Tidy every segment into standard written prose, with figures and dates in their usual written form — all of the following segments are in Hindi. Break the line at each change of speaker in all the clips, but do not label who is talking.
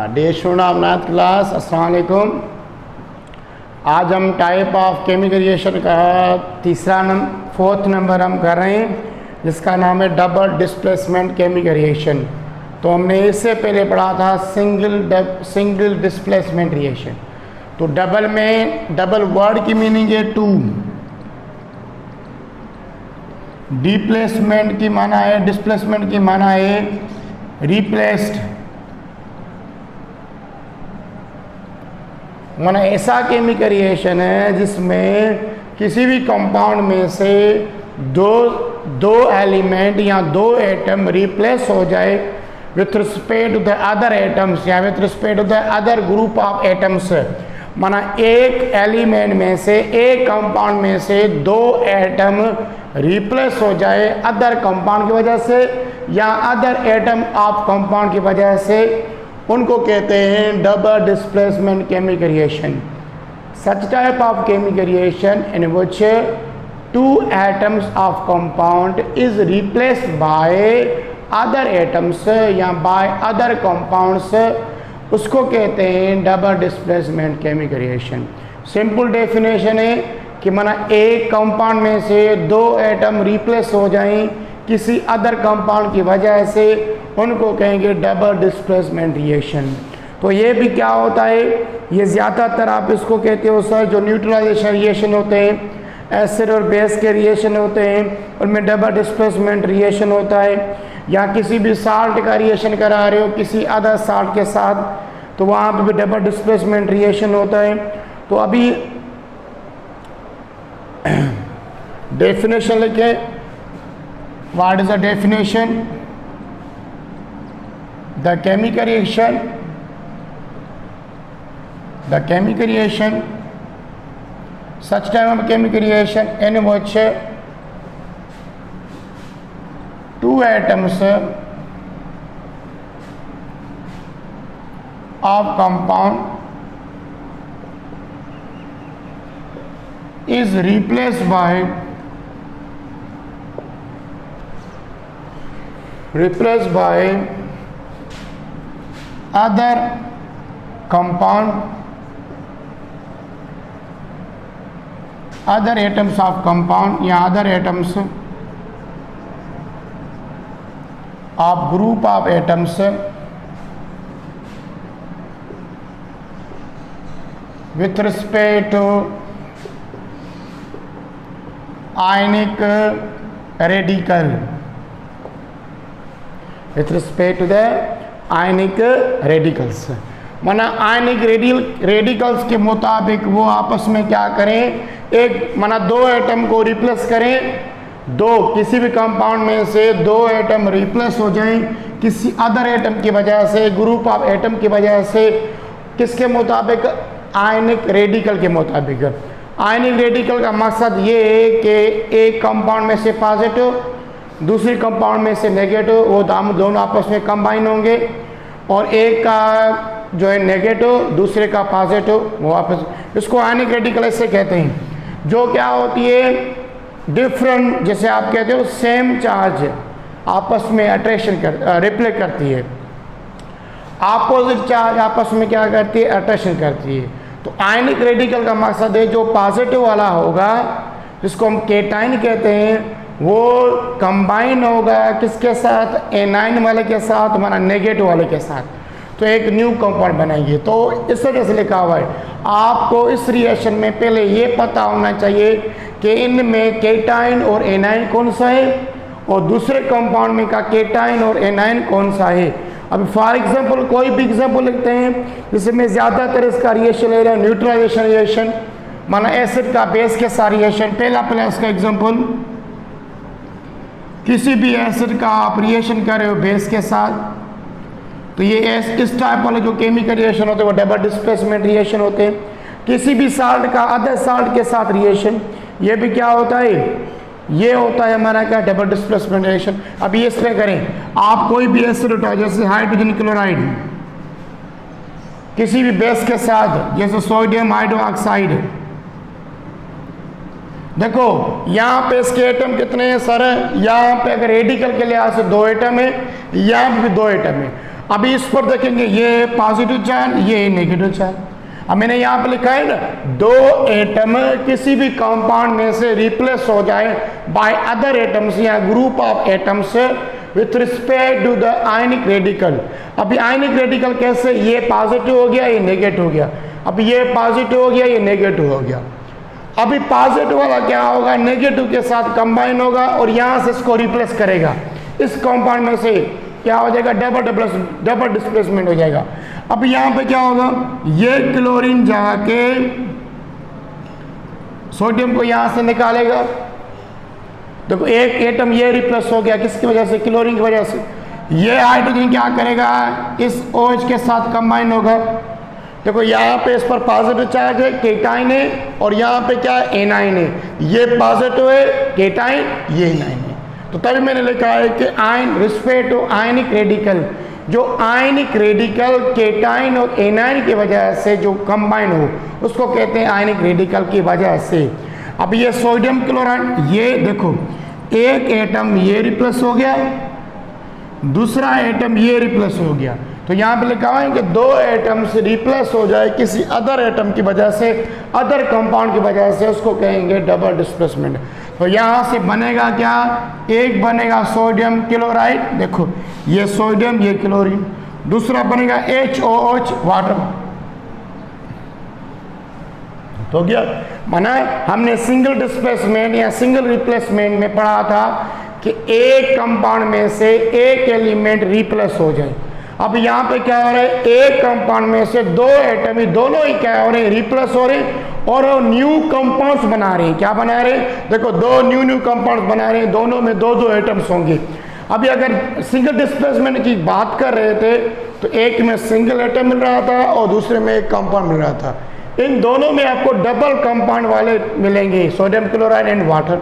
Dear student of ninth class, अस्सलाम वालेकुम। आज हम टाइप ऑफ केमिकल रिएक्शन का फोर्थ नंबर हम कर रहे हैं, जिसका नाम है डबल डिस्प्लेसमेंट केमिकल रिएक्शन। तो हमने इससे पहले पढ़ा था सिंगल डिस्प्लेसमेंट रिएक्शन। तो डबल में डबल वर्ड की मीनिंग है टू, डिप्लेसमेंट की माना है, डिस्प्लेसमेंट की माना है रिप्लेस्ड। माना ऐसा केमिकल रिएक्शन है जिसमें किसी भी कंपाउंड में से दो एलिमेंट या दो एटम रिप्लेस हो जाए with respect to the other atoms या with respect to the other group of atoms. माना एक एलिमेंट में से, एक कंपाउंड में से दो एटम रिप्लेस हो जाए अदर कंपाउंड की वजह से या अदर एटम ऑफ कंपाउंड की वजह से, उनको कहते हैं double displacement chemical reaction. Such type of chemical reaction in which two atoms of compound is replaced by other atoms या बाय अदर कंपाउंड्स, उसको कहते हैं double displacement chemical reaction. Simple definition है कि माना एक कंपाउंड में से दो एटम रिप्लेस हो जाएं किसी अदर कंपाउंड की वजह से, उनको कहेंगे डबल डिस्प्लेसमेंट रिएक्शन। तो ये भी क्या होता है, ये ज़्यादातर आप इसको कहते हो सर, जो न्यूट्रलाइजेशन रिएक्शन होते हैं, एसिड और बेस के रिएक्शन होते हैं, उनमें डबल डिस्प्लेसमेंट रिएक्शन होता है। या किसी भी साल्ट का रिएक्शन करा रहे हो किसी अदर साल्ट के साथ, तो वहाँ पर भी डबल डिस्प्लेसमेंट रिएक्शन होता है। तो अभी डेफिनेशन लिखे, what is the definition? The chemical reaction, such type of chemical reaction in which two atoms of compound is replaced by other compound, other atoms of compound या other atoms of group of atoms with respect to ionic radical, with respect to the ionic radicals. माना आयनिक रेडिकल्स के मुताबिक वो आपस में क्या करें, एक माना दो एटम को रिप्लेस करें, किसी भी कंपाउंड में से दो एटम रिप्लेस हो जाएं किसी अदर एटम की वजह से, ग्रुप ऑफ एटम की वजह से। किसके मुताबिक? आयनिक रेडिकल के मुताबिक। आयनिक रेडिकल का मकसद ये है कि एक कंपाउंड में से पॉजिटिव, दूसरी कंपाउंड में से नेगेटिव, वो दोनों आपस में कंबाइन होंगे और एक का जो है नेगेटिव, दूसरे का पॉजिटिव, वो आपस, इसको आयनिक रेडिकल ऐसे कहते हैं। जो क्या होती है, डिफरेंट, जैसे आप कहते हो सेम चार्ज आपस में अट्रैक्शन रिप्लेक्ट करती है, अपोजिट चार्ज आपस में क्या करती है, अट्रैक्शन करती है। तो आयनिक रेडिकल का मकसद है जो पॉजिटिव वाला होगा, जिसको हम केटाइन कहते हैं, वो कंबाइन होगा किसके साथ, एनाइन वाले के साथ, माना नेगेटिव वाले के साथ, तो एक न्यू कंपाउंड बनाएंगे। तो इस वजह से लिखा हुआ है। आपको इस रिएक्शन में पहले ये पता होना चाहिए कि इनमें केटाइन और एनाइन कौन सा है और दूसरे कंपाउंड में का केटाइन और एनाइन कौन सा है। अब फॉर एग्जांपल कोई भी एग्जांपल लिखते हैं, जिसमें ज़्यादातर इसका रिएक्शन ले रहा है न्यूट्रलाइजेशन रिएक्शन, माना एसिड का बेस के साथ रिएक्शन। पहला इसका एग्जाम्पल, किसी भी एसिड का आप रिएक्शन कर रहे हो बेस के साथ, तो ये इस टाइप वाले जो केमिकल रिएक्शन होते हैं वो डबल डिस्प्लेसमेंट रिएक्शन होते हैं। किसी भी साल्ट का अदर साल्ट के साथ रिएक्शन, ये भी क्या होता है, ये होता है हमारा क्या, डबल डिस्प्लेसमेंट रिएक्शन। अब ये इसमें करें, आप कोई भी एसिड उठाओ, जैसे हाइड्रोजन क्लोराइड, किसी भी बेस के साथ, जैसे सोडियम हाइड्रोक्साइड, देखो यहाँ पे इसके एटम कितने हैं सर? यहाँ पे अगर रेडिकल के लिहाज से दो एटम है, यहाँ पे भी दो एटम है। अभी इस पर देखेंगे, ये पॉजिटिव चार्ज, ये नेगेटिव चार्ज। अब मैंने यहाँ पे लिखा है ना, दो एटम किसी भी कंपाउंड में से रिप्लेस हो जाए बाय अदर एटम्स या group of atoms with respect to the ionic radical. अभी आयनिक रेडिकल कैसे, ये पॉजिटिव हो गया, ये नेगेटिव हो गया, अब ये पॉजिटिव हो गया, ये नेगेटिव हो गया। अभी पॉजिटिव वाला क्या होगा, नेगेटिव के साथ कंबाइन होगा और यहाँ से इसको रिप्लेस करेगा। इस कंपाउंड में से क्या हो जाएगा, डबल डिस्प्लेसमेंट हो जाएगा। अब यहाँ पे क्या होगा, ये क्लोरीन जाके सोडियम को यहाँ से निकालेगा। देखो एक एटम ये रिप्लेस हो गया, किसकी वजह से, क्लोरीन की वजह से। ये हाइड्रोजन क्या करेगा, इस OH के साथ कंबाइन होगा। देखो यहाँ पे इस पर पॉजिटिव चार्ज है, केटाइन है, और यहाँ पे क्या है, एनाइन है। ये पॉजिटिव है केटाइन, ये एनाइन है। तो तभी मैंने लिखा है कि ion respect to ionic radical, जो आयनिक रेडिकल केटाइन और एनाइन की वजह से जो कंबाइन हो उसको कहते हैं आयनिक रेडिकल की वजह से। अब ये सोडियम क्लोराइड, ये देखो एक एटम ये रिप्लेस हो गया, दूसरा एटम ये रिप्लेस हो गया। तो यहाँ पे लिखा हुआ है कि दो एटम्स रिप्लेस हो जाए किसी अदर एटम की वजह से, अदर कंपाउंड की वजह से, उसको कहेंगे डबल डिस्प्लेसमेंट। तो यहाँ से बनेगा क्या, एक बनेगा सोडियम क्लोराइड, देखो ये सोडियम ये क्लोरीन, दूसरा बनेगा HOH वाटर। तो क्या माना, हमने सिंगल डिस्प्लेसमेंट या सिंगल रिप्लेसमेंट में पढ़ा था कि एक कंपाउंड में से एक एलिमेंट रिप्लेस हो जाए। अब यहाँ पे क्या हो रहा है, एक कंपाउंड में से दो एटम ही, दोनों ही क्या हो रहे हैं, रिप्लेस हो रहे हैं और न्यू कंपाउंड्स बना रहे हैं। क्या बना रहे हैं, देखो दो न्यू कंपाउंड्स बना रहे हैं, दोनों में दो दो एटम्स होंगे। अभी अगर सिंगल डिस्प्लेसमेंट की बात कर रहे थे तो एक में सिंगल एटम मिल रहा था और दूसरे में एक कंपाउंड मिल रहा था। इन दोनों में आपको डबल कंपाउंड वाले मिलेंगे, सोडियम क्लोराइड एंड वाटर।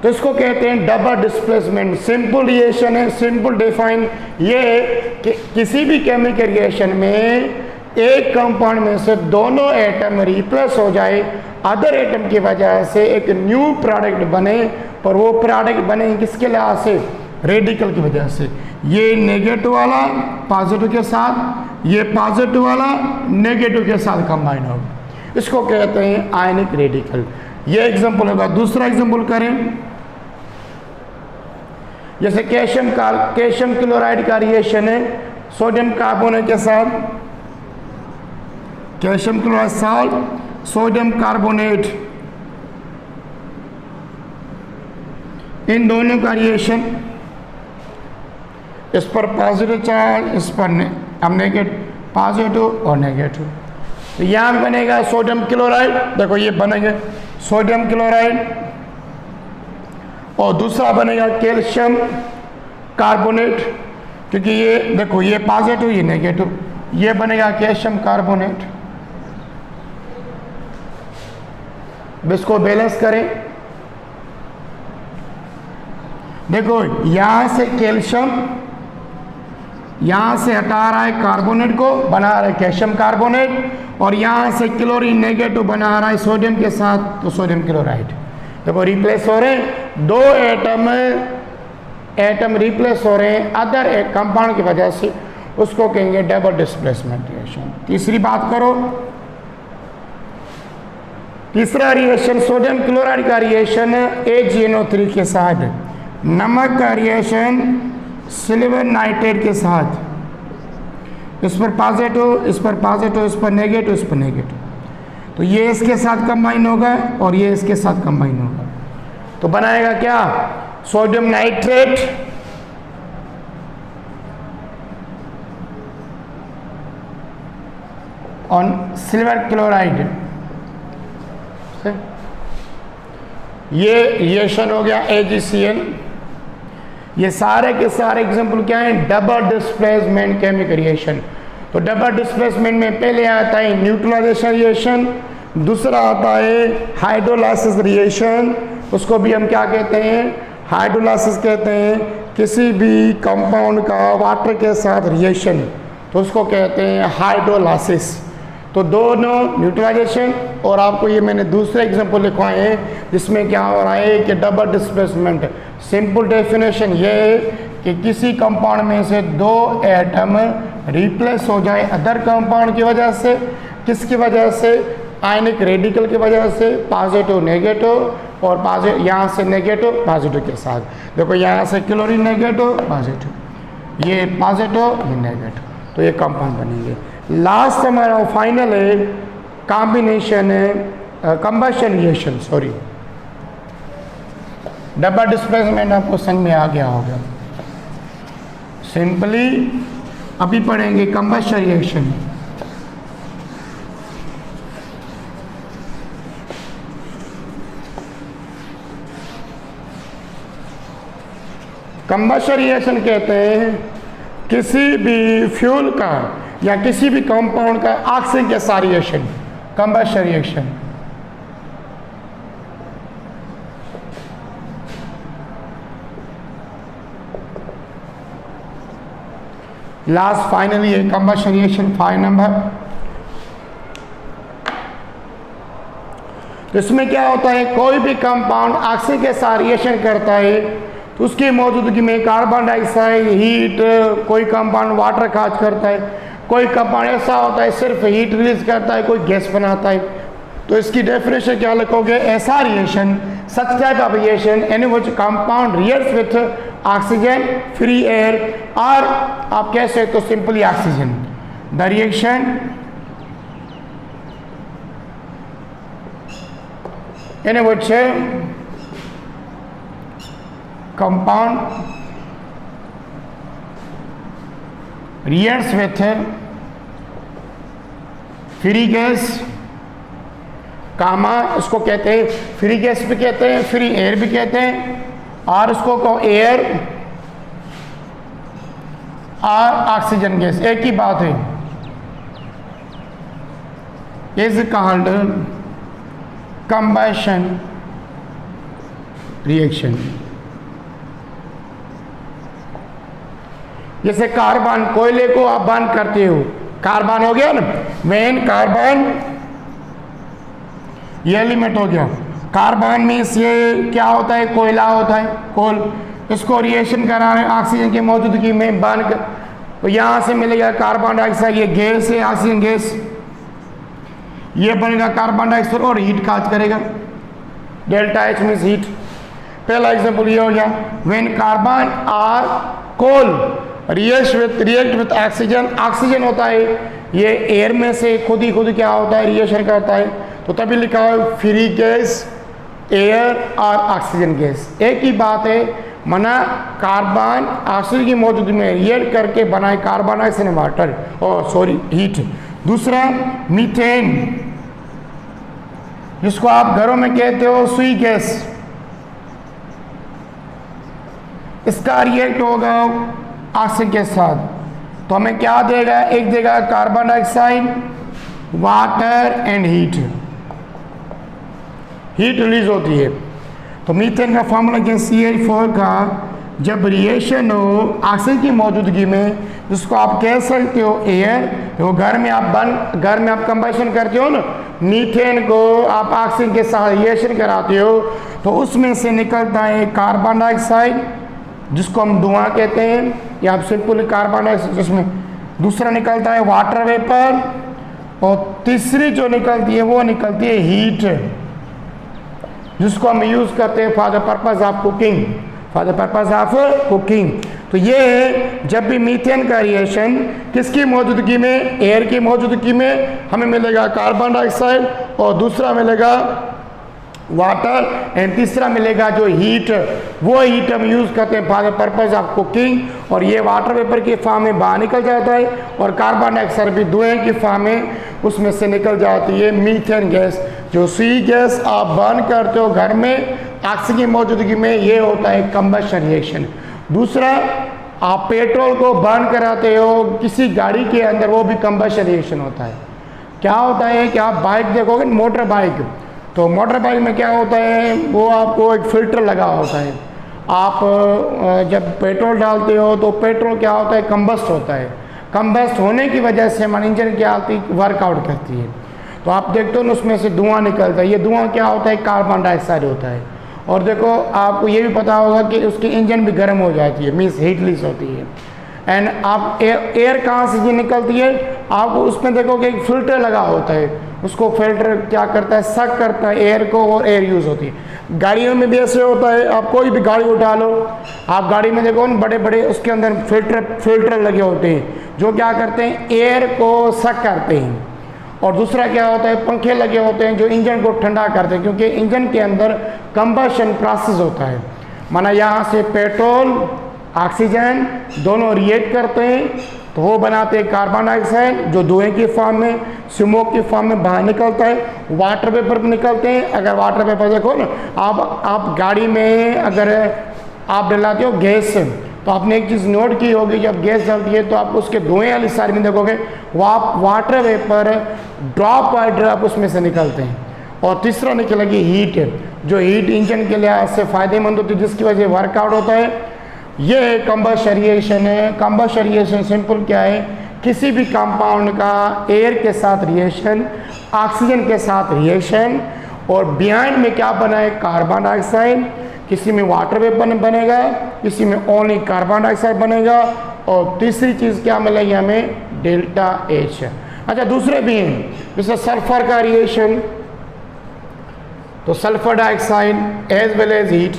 तो इसको कहते हैं डबल डिस्प्लेसमेंट। सिंपल रिएक्शन है, सिंपल डिफाइन ये है कि किसी भी केमिकल रिएक्शन में एक कंपाउंड में से दोनों एटम रिप्लेस हो जाए अदर एटम की वजह से, एक न्यू प्रोडक्ट बने, पर वो प्रोडक्ट बने किसके लिहाज से, रेडिकल की वजह से। ये नेगेटिव वाला पॉजिटिव के साथ, ये पॉजिटिव वाला नेगेटिव के साथ कंबाइन होगा, इसको कहते हैं आयनिक रेडिकल। ये एग्जांपल होगा। दूसरा एग्जांपल करें, जैसे कैल्शियम क्लोराइड का रिएक्शन है सोडियम कार्बोनेट के साथ, calcium chloride salt, sodium carbonate, इन दोनों का रिएक्शन, इस पर पॉजिटिव चार्ज, इस पर अब नेगेटिव, पॉजिटिव और नेगेटिव। तो यहाँ बनेगा सोडियम क्लोराइड, देखो ये बनेगा सोडियम क्लोराइड, और दूसरा बनेगा कैल्शियम कार्बोनेट, क्योंकि ये देखो ये पॉजिटिव ये नेगेटिव, ये बनेगा कैल्शियम कार्बोनेट। इसको बैलेंस करें, देखो यहां से कैल्शियम यहां से हटा रहा है कार्बोनेट को, बना रहा है कैल्शियम कार्बोनेट, और यहां से क्लोरीन नेगेटिव बना रहा है सोडियम के साथ, तो सोडियम क्लोराइड। देखो रिप्लेस हो रहे हैं दो एटम रिप्लेस हो रहे हैं अदर एक कंपाउंड की वजह से, उसको कहेंगे डबल डिस्प्लेसमेंट रिएक्शन। तीसरी बात करो, तीसरा रिएक्शन सोडियम क्लोराइड का रिएक्शन AgNO3 के साथ, नमक का रिएक्शन सिल्वर नाइट्रेट के साथ, इस पर पॉजिटिव, इस पर पॉजिटिव, इस पर नेगेटिव, इस पर नेगेटिव। तो ये इसके साथ कंबाइन होगा और ये इसके साथ कंबाइन होगा, तो बनाएगा क्या, सोडियम नाइट्रेट और सिल्वर क्लोराइड। ये रिएक्शन हो गया AgCl। ये सारे के सारे एग्जांपल क्या हैं, डबल डिस्प्लेसमेंट केमिकल रिएक्शन। तो डबल डिस्प्लेसमेंट में पहले आता है न्यूट्रलाइजेशन रिएक्शन, दूसरा आता है हाइड्रोलाइसिस रिएक्शन, उसको भी हम क्या कहते हैं, हाइड्रोलाइसिस कहते हैं। किसी भी कंपाउंड का वाटर के साथ रिएक्शन, तो उसको कहते हैं हाइड्रोलाइसिस। तो दोनों न्यूट्रलाइजेशन, और आपको ये मैंने दूसरे एग्जांपल लिखवाए हैं जिसमें क्या हो रहा है कि डबल डिस्प्लेसमेंट। सिंपल डेफिनेशन ये है कि किसी कंपाउंड में से दो एटम रिप्लेस हो जाए अदर कंपाउंड की वजह से। किसकी वजह से? आयनिक रेडिकल की वजह से, पॉजिटिव नेगेटिव और पॉजिटिव, यहाँ से नेगेटिव पॉजिटिव के साथ। देखो यहाँ से क्लोरीन नेगेटिव पॉजिटिव, ये पॉजिटिव ये नेगेटिव, तो ये कंपाउंड बनेंगे। लास्ट हमारा फाइनल है कॉम्बिनेशन है combustion reaction. Sorry, double displacement आपको समझ में आ गया होगा। सिंपली अभी पढ़ेंगे कंबशन रिएक्शन। कंबशन रिएक्शन कहते हैं किसी भी फ्यूल का या किसी भी कंपाउंड का ऑक्सीजन के साथ reaction, combustion reaction. Last finally है कंबशन रिएक्शन 5 नंबर। तो इसमें क्या होता है, कोई भी कंपाउंड ऑक्सीजन के साथ रिएक्शन करता है तो उसकी मौजूदगी में कार्बन डाइऑक्साइड, हीट, कोई कंपाउंड वाटर खाज करता है, कोई कंपाउंड ऐसा होता है सिर्फ हीट रिलीज करता है, कोई गैस बनाता है। तो इसकी डेफिनेशन क्या लिखोगे? ऐसा reaction, such type of reaction in which compound reacts with oxygen, free air, और आप कह सकते हो simply oxygen. The reaction in which compound reacts with free gas, comma इसको कहते हैं, फ्री गैस भी कहते हैं, फ्री एयर भी कहते हैं, और इसको कहो एयर और ऑक्सीजन गैस, एक ही बात है। Is called combustion reaction. जैसे कार्बन, कोयले को आप बर्न करते हो, कार्बन हो गया ना, मेन कार्बन ये एलिमेंट हो गया। कार्बन में से क्या होता है? कोयला होता है, कोल। इसको रिएक्शन कराना है ऑक्सीजन की मौजूदगी में बर्न कर, तो यहाँ से मिलेगा कार्बन डाइऑक्साइड, ये गैस है ऑक्सीजन गैस, ये बनेगा कार्बन डाइऑक्साइड और हीट काज करेगा, डेल्टा एच मीन्स हीट। पहला एग्जाम्पल ये हो गया, व्हेन कार्बन और कोल रिएक्ट विथ ऑक्सीजन। ऑक्सीजन होता है ये एयर में से खुद ही क्या होता है? रिएक्शन करता है, तो तभी लिखा है फ्री गैस, एयर और ऑक्सीजन गैस, एक ही बात है। मना कार्बन ऑक्सीजन की मौजूदगी में रिएक्ट करके बनाए कार्बन डाइऑक्साइड वाटर, और सॉरी हीट। दूसरा मीथेन, जिसको आप घरों में कहते हो सुई गैस, इसका रिएक्ट होगा ऑक्सीजन के साथ, तो हमें क्या देगा? एक देगा carbon dioxide, water and heat, heat release होती है। तो मीथेन का फॉर्मूला CH4 का जब रिएक्शन हो ऑक्सीजन की मौजूदगी में, जिसको आप कह सकते हो एयर, तो घर में आप कंबशन करते हो ना, मीथेन को आप ऑक्सीजन के साथ रिएक्शन कराते हो, तो उसमें से निकलता है कार्बन डाइऑक्साइड, जिसको हम धुआं कहते हैं, या आप सिंपली कार्बन डाइऑक्साइड, जिसमें दूसरा निकलता है वाटर वेपर, और तीसरी जो निकलती है वो निकलती है हीट, जिसको हम यूज़ करते हैं for the purpose of cooking, for the purpose of cooking. तो ये है, जब भी मीथेन का रिएक्शन किसकी मौजूदगी में? एयर की मौजूदगी में, हमें मिलेगा कार्बन डाइऑक्साइड, और दूसरा मिलेगा वाटर, एंड तीसरा मिलेगा जो हीट, वो हीट हम यूज़ करते हैं for the purpose of cooking, और ये वाटर वेपर की फॉर्म में बाहर निकल जाता है, और कार्बन डाइऑक्साइड भी धुएं की फॉर्म में उसमें से निकल जाती है मीथेन गैस। जो सी गैस आप बर्न करते हो घर में ऑक्सीजन की मौजूदगी में, ये होता है कंबशन रिएक्शन। दूसरा, आप पेट्रोल को बर्न कराते हो किसी गाड़ी के अंदर, वो भी कंबशन रिएक्शन होता है। क्या होता है कि आप बाइक देखोगे, मोटर बाइक, तो मोटर बाइक में क्या होता है, वो आपको एक फ़िल्टर लगा होता है। आप जब पेट्रोल डालते हो तो पेट्रोल क्या होता है? कंबस्ट होता है। कंबस्ट होने की वजह से हमारी इंजन क्या होती है? वर्कआउट करती है। तो आप देखते हो ना, उसमें से धुआं निकलता है। ये धुआं क्या होता है? कार्बन डाइऑक्साइड होता है। और देखो आपको ये भी पता होगा कि उसकी इंजन भी गर्म हो जाती है, मीन्स हीटलेस होती है। एंड आप एयर कहाँ से ये निकलती है, आपको उसमें देखोगे एक फिल्टर लगा होता है, उसको फिल्टर क्या करता है, सक करता है एयर को और एयर यूज़ होती है। गाड़ियों में भी ऐसे होता है, आप कोई भी गाड़ी उठा लो, आप गाड़ी में देखो ना बड़े बड़े उसके अंदर फिल्टर लगे होते हैं जो क्या करते हैं, एयर को सक करते हैं। और दूसरा क्या होता है, पंखे लगे होते हैं जो इंजन को ठंडा करते हैं, क्योंकि इंजन के अंदर कंबशन प्रोसेस होता है, माना यहाँ से पेट्रोल ऑक्सीजन दोनों रिएक्ट करते हैं तो वो बनाते हैं कार्बन डाइऑक्साइड जो धुएं की फॉर्म में, स्मोक की फॉर्म में बाहर निकलता है, वाटर वेपर निकलते हैं। अगर वाटर वेपर देखो ना, आप गाड़ी में अगर आप डलाते हो गैस, तो आपने एक चीज़ नोट की होगी, जब गैस जलती है तो आप उसके धुएं वाली साइड में देखोगे वो आप water vapour drop by drop उसमें से निकलते हैं। और तीसरा निकलेगी हीट, जो हीट इंजन के लिए से फ़ायदेमंद होती है, जिसकी वजह से वर्कआउट होता है। ये है कंबशन रिएक्शन है। कंबशन रिएक्शन सिंपल क्या है, किसी भी कंपाउंड का एयर के साथ रिएक्शन, ऑक्सीजन के साथ रिएक्शन, और बिहाइंड में क्या बना है, कार्बन डाइऑक्साइड, किसी में वाटर वेपर बनेगा, किसी में ओनली कार्बन डाइऑक्साइड बनेगा, और तीसरी चीज़ क्या मिलेगी हमें, डेल्टा एच। अच्छा दूसरे भी हैं, जैसे सल्फर का रिएक्शन, तो sulphur dioxide as well as heat,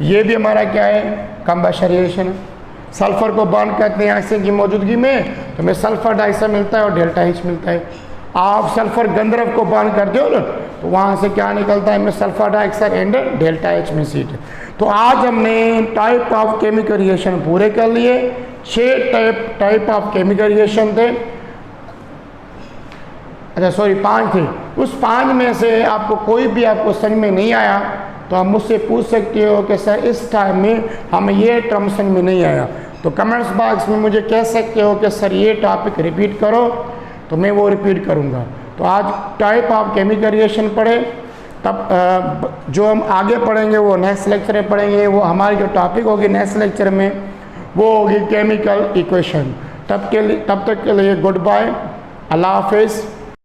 ये भी हमारा क्या है, कंबशन रिएक्शन है। सल्फर को बर्न करते हैं ऑक्सीजन की मौजूदगी में तो हमें सल्फर डाइऑक्साइड मिलता है और डेल्टा एच मिलता है। आप सल्फर गंधर्व को बर्न करते हो ना तो वहाँ से क्या निकलता है, हमें sulphur dioxide and delta H में सीट। तो आज हमने टाइप ऑफ केमिकल रिएक्शन पूरे कर लिए। 6 टाइप ऑफ केमिकल रिएक्शन थे, अच्छा सॉरी 5 थे। उस 5 में से आपको कोई भी आपको समझ में नहीं आया तो आप मुझसे पूछ सकते हो कि सर इस टाइम में हमें ये टर्म समझ में नहीं आया, तो कमेंट्स बॉक्स में मुझे कह सकते हो कि सर ये टॉपिक रिपीट करो, तो मैं वो रिपीट करूँगा। तो आज टाइप ऑफ केमिकल रिएक्शन पढ़े, तब जो हम आगे पढ़ेंगे वो नेक्स्ट लेक्चर में पढ़ेंगे। वो हमारी जो टॉपिक होगी नेक्स्ट लेक्चर में वो होगी केमिकल इक्वेशन। तब तक के लिए गुड बाय, अल्लाह हाफिज़।